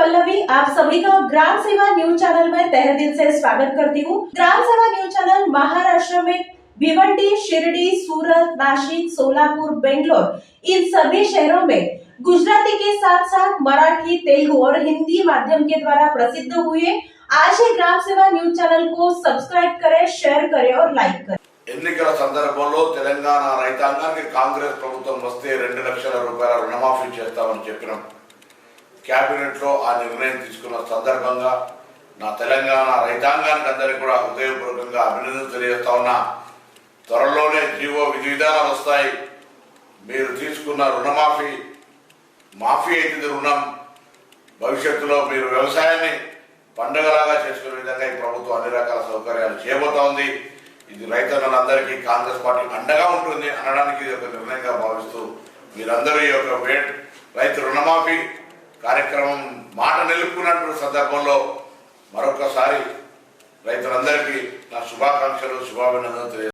पल्लवी आप सभी का ग्राम सेवा न्यूज चैनल में तहे दिल से स्वागत करती हूँ। ग्राम सेवा न्यूज चैनल महाराष्ट्र में भिवंडी, शिरडी, सूरत, नासिक, सोलापुर, बेंगलोर इन सभी शहरों में गुजराती के साथ साथ मराठी, तेलुगु और हिंदी माध्यम के द्वारा प्रसिद्ध हुए। आज ही ग्राम सेवा न्यूज चैनल को सब्सक्राइब करें, शेयर करें और लाइक करें। ఎన్నికల సందర్భంలో తెలంగాణ రైతాంగానికి కాంగ్రెస్ ప్రభుత్వం వస్తే 2 లక్షల రూపాయల రుణమాఫీ చేస్తామని చెప్పినాం. కేబినెట్ లో ఆ నిర్ణయం తీసుకున్న సందర్భంగా నా తెలంగాణ రైతాంగానికి అందరికీ కూడా హృదయపూర్వకంగా అభినందనలు తెలియజేస్తా ఉన్నా. త్వరలోనే జీవో విధి విధానాలు వస్తాయి. మీరు తీసుకున్న రుణమాఫీ అయితే రుణం భవిష్యత్తులో మీరు వ్యవసాయాన్ని పండుగలాగా చేసుకునే విధంగా ఈ ప్రభుత్వం అన్ని రకాల సౌకర్యాలు చేయబోతా ఉంది. ఇది రైతులందరికీ కాంగ్రెస్ పార్టీ అండగా ఉంటుంది అనడానికి ఇది ఒక నిర్ణయంగా భావిస్తూ మీరందరూ ఈ యొక్క రైతు రుణమాఫీ కార్యక్రమం మాట నిలుపుకున్నటువంటి సందర్భంలో మరొకసారి రైతులందరికీ నా శుభాకాంక్షలు, శుభాభినందనలు తెలియజేస్తాను.